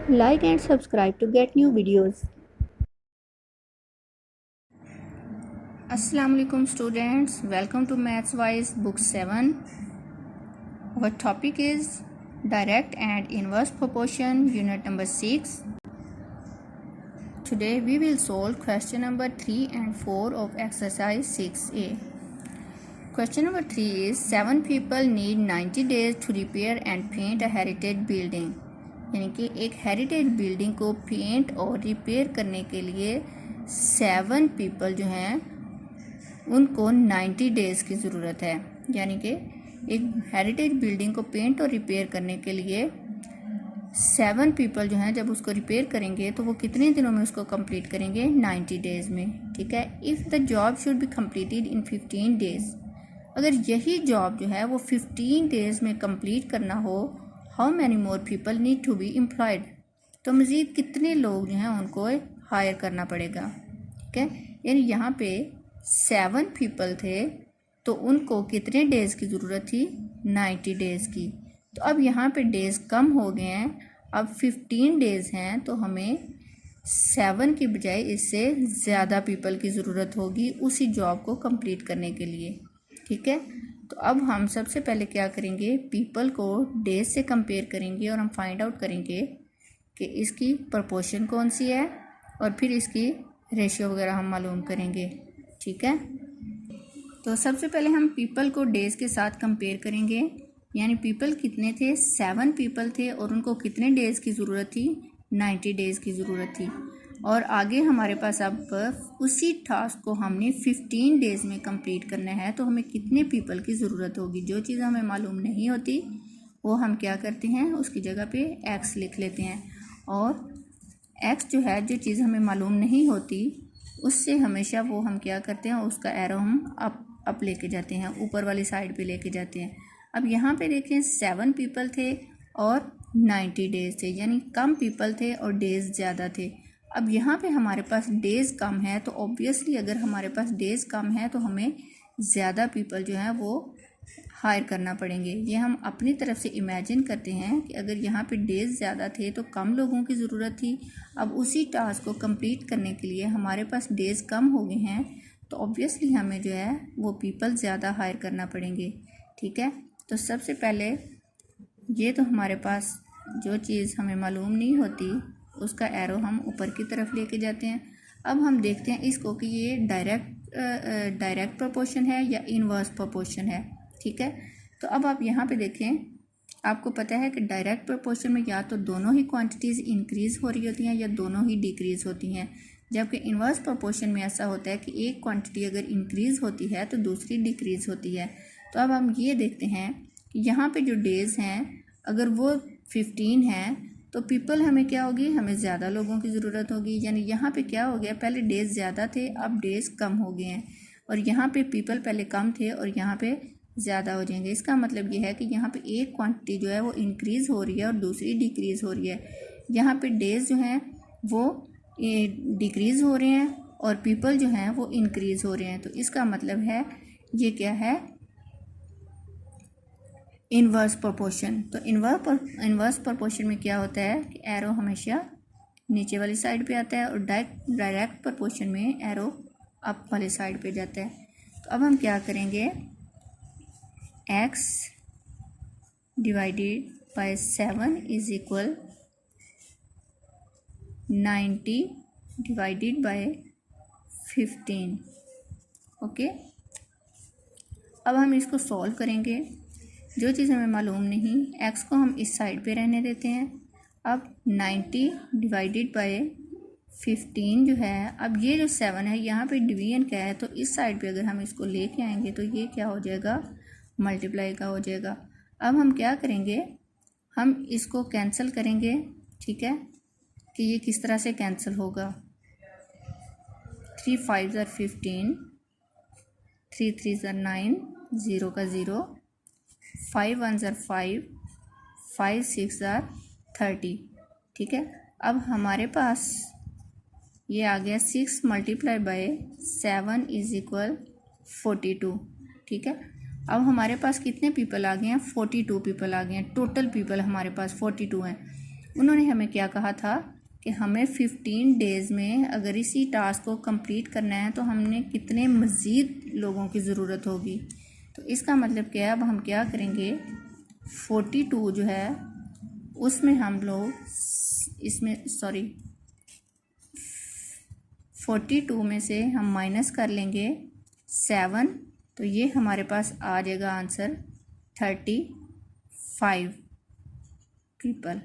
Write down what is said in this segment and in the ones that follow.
Like and subscribe to get new videos. Assalamu alaikum students, welcome to Maths Wise book 7. Our topic is direct and inverse proportion, unit number 6. Today we will solve question number 3 and 4 of exercise 6a. Question number 3 is 7 people need 90 days to repair and paint a heritage building. यानी कि एक heritage building को paint और repair करने के लिए 7 people जो हैं उनको 90 डेज़ की ज़रूरत है। यानी कि एक हेरिटेज बिल्डिंग को पेंट और रिपेयर करने के लिए 7 पीपल जो हैं जब उसको रिपेयर करेंगे तो वो कितने दिनों में उसको कंप्लीट करेंगे? 90 डेज़ में। ठीक है। If the job should be completed in 15 days, अगर यही जॉब जो है वो 15 डेज़ में कंप्लीट करना हो, how many more people need to be employed, तो मज़ीद कितने लोग जो हैं उनको हायर करना पड़ेगा। ठीक है। यानी यहाँ पे 7 पीपल थे तो उनको कितने डेज़ की ज़रूरत थी? 90 डेज़ की। तो अब यहाँ पे डेज़ कम हो गए हैं, अब 15 डेज़ हैं तो हमें 7 की बजाय इससे ज़्यादा पीपल की ज़रूरत होगी उसी जॉब को कंप्लीट करने के लिए। ठीक है। तो अब हम सबसे पहले क्या करेंगे, पीपल को डेज से कंपेयर करेंगे और हम फाइंड आउट करेंगे कि इसकी प्रोपोर्शन कौन सी है और फिर इसकी रेशियो वगैरह हम मालूम करेंगे। ठीक है। तो सबसे पहले हम पीपल को डेज के साथ कंपेयर करेंगे। यानी पीपल कितने थे? 7 पीपल थे और उनको कितने डेज़ की ज़रूरत थी? 90 डेज़ की ज़रूरत थी। और आगे हमारे पास अब उसी टास्क को हमने 15 डेज़ में कंप्लीट करना है, तो हमें कितने पीपल की ज़रूरत होगी? जो चीज़ हमें मालूम नहीं होती वो हम क्या करते हैं, उसकी जगह पे एक्स लिख लेते हैं। और एक्स जो है, जो चीज़ हमें मालूम नहीं होती उससे हमेशा वो हम क्या करते हैं, उसका एरो हम अप लेके जाते हैं, ऊपर वाली साइड पे लेके जाते हैं। अब यहाँ पे देखें 7 पीपल थे और 90 डेज़ थे, यानी कम पीपल थे और डेज़ ज़्यादा थे। अब यहाँ पे हमारे पास डेज़ कम है तो ऑब्वियसली अगर हमारे पास डेज़ कम है तो हमें ज़्यादा पीपल जो है वो हायर करना पड़ेंगे। ये हम अपनी तरफ से इमेजिन करते हैं कि अगर यहाँ पे डेज़ ज़्यादा थे तो कम लोगों की ज़रूरत थी। अब उसी टास्क को कंप्लीट करने के लिए हमारे पास डेज़ कम हो गए हैं तो ऑब्वियसली हमें जो है वो पीपल ज़्यादा हायर करना पड़ेंगे। ठीक है। तो सबसे पहले ये तो हमारे पास जो चीज़ हमें मालूम नहीं होती उसका एरो हम ऊपर की तरफ लेके जाते हैं। अब हम देखते हैं इसको कि ये डायरेक्ट प्रोपोर्शन है या इनवर्स प्रोपोर्शन है। ठीक है। तो अब आप यहाँ पे देखें, आपको पता है कि डायरेक्ट प्रोपोर्शन में या तो दोनों ही क्वांटिटीज़ इंक्रीज़ हो रही होती हैं या दोनों ही डिक्रीज़ होती हैं, जबकि इनवर्स प्रोपोर्शन में ऐसा होता है कि एक क्वांटिटी अगर इंक्रीज़ होती है तो दूसरी डिक्रीज़ होती है। तो अब हम ये देखते हैं कि यहाँ पे जो डेज़ हैं अगर वो 15 हैं तो पीपल हमें क्या होगी, हमें ज़्यादा लोगों की ज़रूरत होगी। यानी यहाँ पे क्या हो गया, पहले डेज़ ज़्यादा थे अब डेज़ कम हो गए हैं, और यहाँ पे पीपल पहले कम थे और यहाँ पे ज़्यादा हो जाएंगे। इसका मतलब ये है कि यहाँ पे एक क्वांटिटी जो है वो इंक्रीज़ हो रही है और दूसरी डिक्रीज़ हो रही है। यहाँ पे डेज़ जो हैं वो डिक्रीज़ हो रहे हैं और पीपल जो हैं वो इंक्रीज़ हो रहे हैं। तो इसका मतलब है ये क्या है, इनवर्स प्रोपोर्शन। तो इनवर्स प्रोपोर्शन में क्या होता है कि एरो हमेशा नीचे वाली साइड पे आता है और डायरेक्ट प्रोपोर्शन में एरो अप वाली साइड पे जाता है। तो अब हम क्या करेंगे, x divided by 7 is equal 90 divided by 15। Okay. अब हम इसको सॉल्व करेंगे। जो चीज़ हमें मालूम नहीं, x को हम इस साइड पे रहने देते हैं। अब 90 डिवाइडेड बाय 15 जो है, अब ये जो 7 है यहाँ पे डिवीजन क्या है, तो इस साइड पे अगर हम इसको लेके आएंगे तो ये क्या हो जाएगा, मल्टीप्लाई का हो जाएगा। अब हम क्या करेंगे, हम इसको कैंसिल करेंगे। ठीक है, कि ये किस तरह से कैंसिल होगा। 3 5 are 15, 3 3 are 9, 0 का 0, 5 1 are 5, 5 6 are 30। ठीक है। अब हमारे पास ये आ गया 6 मल्टीप्लाई बाय 7 इज इक्वल 42। ठीक है। अब हमारे पास कितने पीपल आ गए हैं, 42 पीपल आ गए हैं। टोटल पीपल हमारे पास 42 हैं। उन्होंने हमें क्या कहा था कि हमें 15 डेज़ में अगर इसी टास्क को कंप्लीट करना है तो हमने कितने मज़ीद लोगों की ज़रूरत होगी। तो इसका मतलब क्या है, अब हम क्या करेंगे, 42 जो है उसमें हम लोग इसमें 42 में से हम माइनस कर लेंगे 7, तो ये हमारे पास आ जाएगा आंसर 35 पीपल।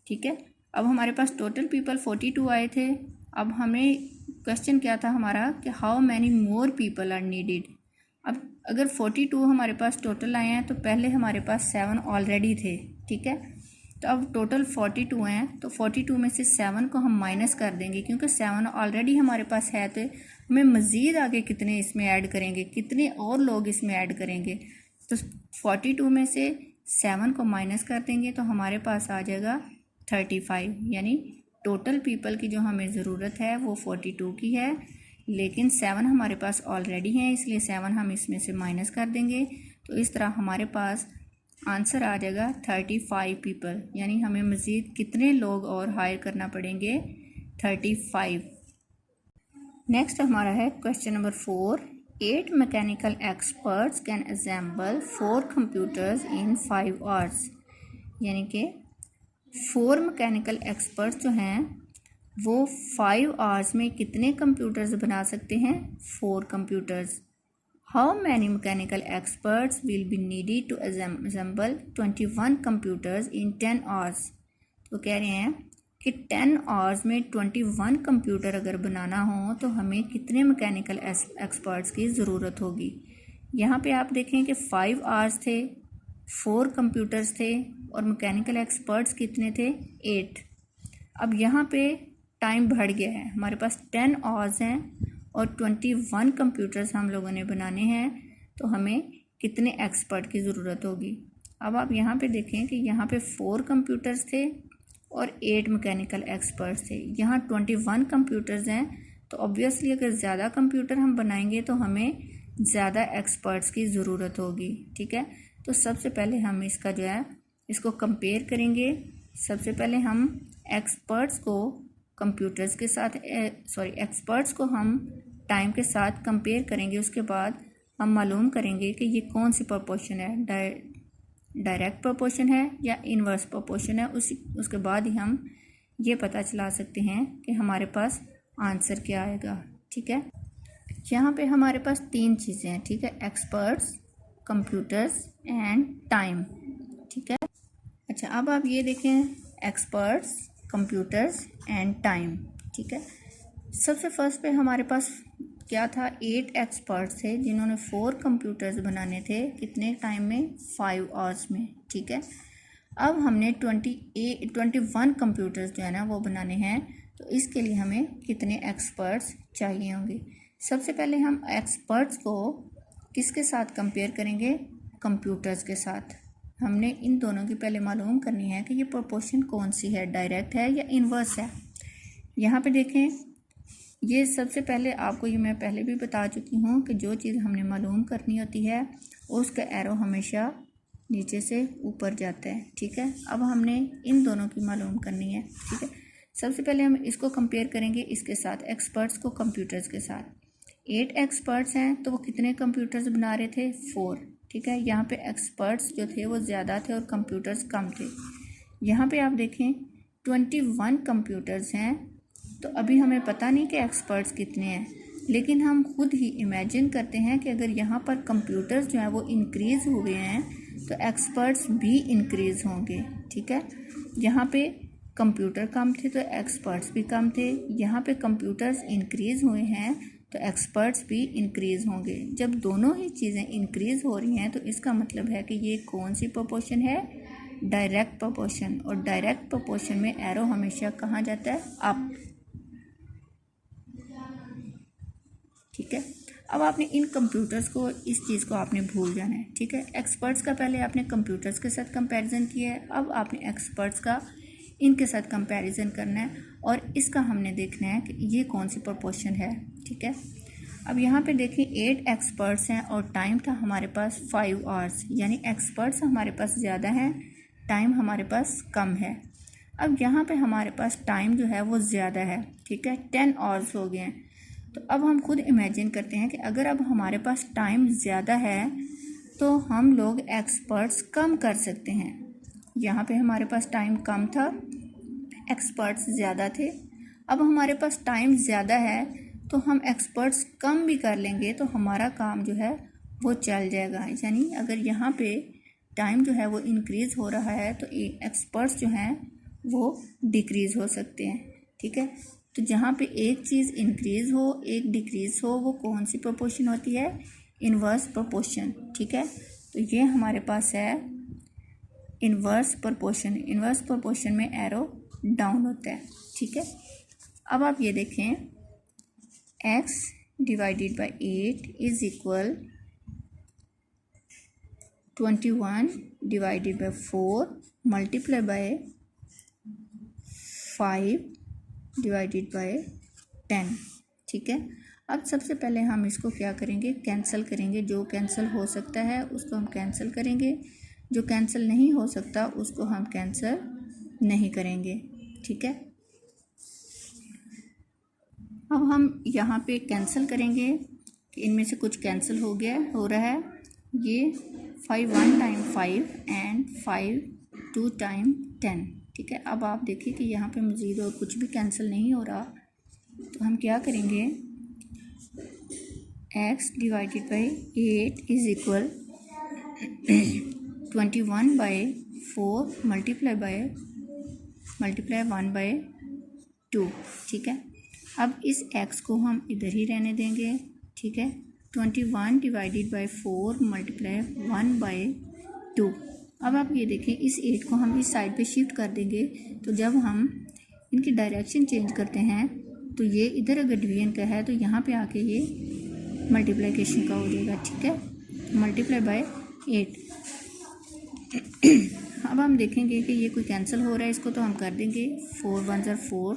ठीक है, अब हमारे पास टोटल पीपल 42 आए थे। अब हमें क्वेश्चन क्या था हमारा कि how many more people are needed. अब अगर 42 हमारे पास टोटल आए हैं तो पहले हमारे पास 7 ऑलरेडी थे। ठीक है, तो अब टोटल 42 हैं, तो 42 में से 7 को हम माइनस कर देंगे क्योंकि 7 ऑलरेडी हमारे पास है, तो हमें मज़ीद आगे कितने इसमें ऐड करेंगे, कितने और लोग इसमें ऐड करेंगे। तो 42 में से 7 को माइनस कर देंगे तो हमारे पास आ जाएगा 35, यानी टोटल पीपल की जो हमें ज़रूरत है वो 42 की है, लेकिन 7 हमारे पास ऑलरेडी हैं, इसलिए 7 हम इसमें से माइनस कर देंगे। तो इस तरह हमारे पास आंसर आ जाएगा 35 पीपल, यानी हमें मज़ीद कितने लोग और हायर करना पड़ेंगे, 35। नेक्स्ट हमारा है question number 4। 8 mechanical experts can assemble 4 computers in 5 hours. यानी कि 4 मैकेनिकल एक्सपर्ट्स जो हैं वो 5 आवर्स में कितने कंप्यूटर्स बना सकते हैं, 4 computers. How many mechanical experts will be needed to assemble 21 computers in 10 hours. तो कह रहे हैं कि 10 आवर्स में 21 कंप्यूटर अगर बनाना हो तो हमें कितने मैकेनिकल एक्सपर्ट्स की ज़रूरत होगी। यहाँ पे आप देखें कि 5 आवर्स थे, 4 कंप्यूटर्स थे और मैकेनिकल एक्सपर्ट्स कितने थे, 8। अब यहाँ पे टाइम बढ़ गया है, हमारे पास 10 आवर्स हैं और 21 कंप्यूटर्स हम लोगों ने बनाने हैं, तो हमें कितने एक्सपर्ट की ज़रूरत होगी। अब आप यहाँ पे देखें कि यहाँ पे 4 कंप्यूटर्स थे और 8 मैकेनिकल एक्सपर्ट्स थे। यहाँ 21 कंप्यूटर्स हैं, तो ऑब्वियसली अगर ज़्यादा कंप्यूटर हम बनाएंगे तो हमें ज़्यादा एक्सपर्ट्स की ज़रूरत होगी। ठीक है, तो सबसे पहले हम इसका जो है इसको कंपेयर करेंगे। सबसे पहले हम एक्सपर्ट्स को कंप्यूटर्स के साथ एक्सपर्ट्स को हम टाइम के साथ कंपेयर करेंगे। उसके बाद हम मालूम करेंगे कि ये कौन सी प्रोपोर्शन है, डायरेक्ट प्रोपोर्शन है या इन्वर्स प्रोपोर्शन है। उसके बाद ही हम ये पता चला सकते हैं कि हमारे पास आंसर क्या आएगा। ठीक है, यहाँ पे हमारे पास 3 चीज़ें हैं। ठीक है, एक्सपर्ट्स, कंप्यूटर्स एंड टाइम। ठीक है, अच्छा अब आप ये देखें, एक्सपर्ट्स, कंप्यूटर्स एंड टाइम। ठीक है, सबसे फर्स्ट पे हमारे पास क्या था, 8 एक्सपर्ट्स थे जिन्होंने 4 कंप्यूटर्स बनाने थे, कितने टाइम में, 5 आवर्स में। ठीक है, अब हमने 21 कंप्यूटर्स जो है ना वो बनाने हैं, तो इसके लिए हमें कितने एक्सपर्ट्स चाहिए होंगे। सबसे पहले हम एक्सपर्ट्स को किसके साथ कंपेयर करेंगे, कंप्यूटर्स के साथ। हमने इन दोनों की पहले मालूम करनी है कि ये प्रोपोर्शन कौन सी है, डायरेक्ट है या इन्वर्स है। यहाँ पे देखें, ये सबसे पहले आपको ये मैं पहले भी बता चुकी हूँ कि जो चीज़ हमने मालूम करनी होती है उसका एरो हमेशा नीचे से ऊपर जाता है। ठीक है, अब हमने इन दोनों की मालूम करनी है। ठीक है, सबसे पहले हम इसको कंपेयर करेंगे इसके साथ, एक्सपर्ट्स को कंप्यूटर्स के साथ। 8 एक्सपर्ट्स हैं तो वो कितने कंप्यूटर्स बना रहे थे, 4। ठीक है, यहाँ पे एक्सपर्ट्स जो थे वो ज़्यादा थे और कंप्यूटर्स कम थे। यहाँ पे आप देखें 21 कंप्यूटर्स हैं, तो अभी हमें पता नहीं कि एक्सपर्ट्स कितने हैं, लेकिन हम खुद ही इमेजिन करते हैं कि अगर यहाँ पर कंप्यूटर्स जो हैं वो इंक्रीज़ हो गए हैं तो एक्सपर्ट्स भी इंक्रीज़ होंगे। ठीक है, यहाँ पे कंप्यूटर कम थे तो एक्सपर्ट्स भी कम थे, यहाँ पे कंप्यूटर्स इंक्रीज़ हुए हैं तो एक्सपर्ट्स भी इंक्रीज़ होंगे। जब दोनों ही चीज़ें इंक्रीज़ हो रही हैं तो इसका मतलब है कि ये कौन सी प्रोपोर्शन है, डायरेक्ट प्रोपोर्शन। और डायरेक्ट प्रोपोर्शन में एरो हमेशा कहाँ जाता है, अप। ठीक है, अब आपने इन कंप्यूटर्स को, इस चीज़ को आपने भूल जाना है। ठीक है, एक्सपर्ट्स का पहले आपने कंप्यूटर्स के साथ कंपैरिजन किया है, अब आपने एक्सपर्ट्स का इनके साथ कंपैरिजन करना है और इसका हमने देखना है कि ये कौन सी प्रोपोर्शन है। ठीक है, अब यहाँ पे देखिए 8 एक्सपर्ट्स हैं और टाइम था हमारे पास 5 आवर्स, यानी एक्सपर्ट्स हमारे पास ज़्यादा हैं, टाइम हमारे पास कम है। अब यहाँ पे हमारे पास टाइम जो है वो ज़्यादा है, ठीक है, 10 आवर्स हो गए हैं। तो अब हम खुद इमेजिन करते हैं कि अगर अब हमारे पास टाइम ज़्यादा है तो हम लोग एक्सपर्ट्स कम कर सकते हैं। यहाँ पे हमारे पास टाइम कम था, एक्सपर्ट्स ज़्यादा थे। अब हमारे पास टाइम ज़्यादा है तो हम एक्सपर्ट्स कम भी कर लेंगे तो हमारा काम जो है वो चल जाएगा। यानी अगर यहाँ पे टाइम जो है वो इंक्रीज़ हो रहा है तो एक्सपर्ट्स जो हैं वो डिक्रीज़ हो सकते हैं, ठीक है। तो जहाँ पे एक चीज़ इंक्रीज़ हो एक डिक्रीज़ हो वो कौन सी प्रोपोर्शन होती है, इन्वर्स प्रोपोर्शन, ठीक है। तो ये हमारे पास है इन्वर्स प्रोपोर्शन। इन्वर्स प्रोपोर्शन में एरो डाउन होता है, ठीक है। अब आप ये देखें x divided by 8 is equal 21 divided by 4 multiply by 5 divided by 10, ठीक है। अब सबसे पहले हम इसको क्या करेंगे, कैंसिल करेंगे। जो कैंसिल हो सकता है उसको हम कैंसिल करेंगे, जो कैंसिल नहीं हो सकता उसको हम कैंसिल नहीं करेंगे, ठीक है। अब हम यहाँ पे कैंसिल करेंगे कि इनमें से कुछ कैंसिल हो रहा है। ये 5 1 टाइम 5 एंड 5 2 टाइम 10, ठीक है। अब आप देखिए कि यहाँ पे मज़ीद और कुछ भी कैंसिल नहीं हो रहा, तो हम क्या करेंगे, x divided by 8 is equal 21 by 4 multiply 1 by 2, ठीक है। अब इस x को हम इधर ही रहने देंगे, ठीक है। 21 डिवाइडेड बाई 4 मल्टीप्लाई 1 बाई 2। अब आप ये देखें इस 8 को हम इस साइड पे शिफ्ट कर देंगे, तो जब हम इनकी डायरेक्शन चेंज करते हैं तो ये इधर अगर डिवीजन का है तो यहाँ पे आके ये मल्टीप्लिकेशन का हो जाएगा, ठीक है, मल्टीप्लाई बाय 8। अब हम देखेंगे कि ये कोई कैंसिल हो रहा है, इसको तो हम कर देंगे। 4 1 ज़ा 4,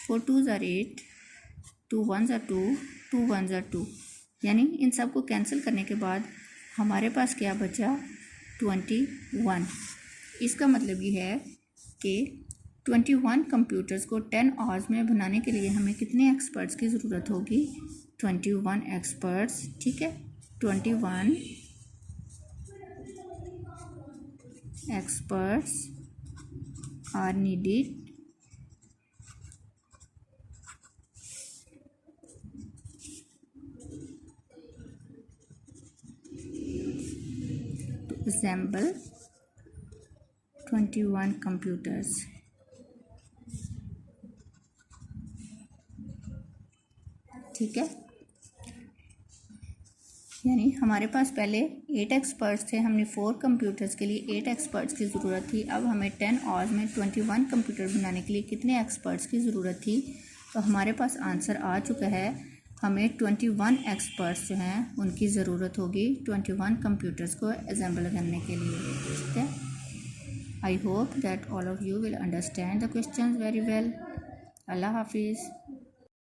4 2 ज़ा 8, 2 1 ज़ा 2, 2 1 ज़ा 2, यानी इन सब को कैंसिल करने के बाद हमारे पास क्या बचा, 21। इसका मतलब ये है कि 21 कंप्यूटर्स को 10 आवर्स में बनाने के लिए हमें कितने एक्सपर्ट्स की ज़रूरत होगी, 21 एक्सपर्ट्स, ठीक है। 21 experts are needed to assemble 21 computers, ठीक है। यानी हमारे पास पहले 8 एक्सपर्ट्स थे, हमने 4 कंप्यूटर्स के लिए 8 एक्सपर्ट्स की ज़रूरत थी। अब हमें 10 आवर्स में 21 कंप्यूटर बनाने के लिए कितने एक्सपर्ट्स की ज़रूरत थी, तो हमारे पास आंसर आ चुका है। हमें 21 एक्सपर्ट्स जो हैं उनकी ज़रूरत होगी 21 कंप्यूटर्स को असेंबल करने के लिए, ठीक है। I hope that all of you will understand the questions very well. अल्लाह हाफिज़।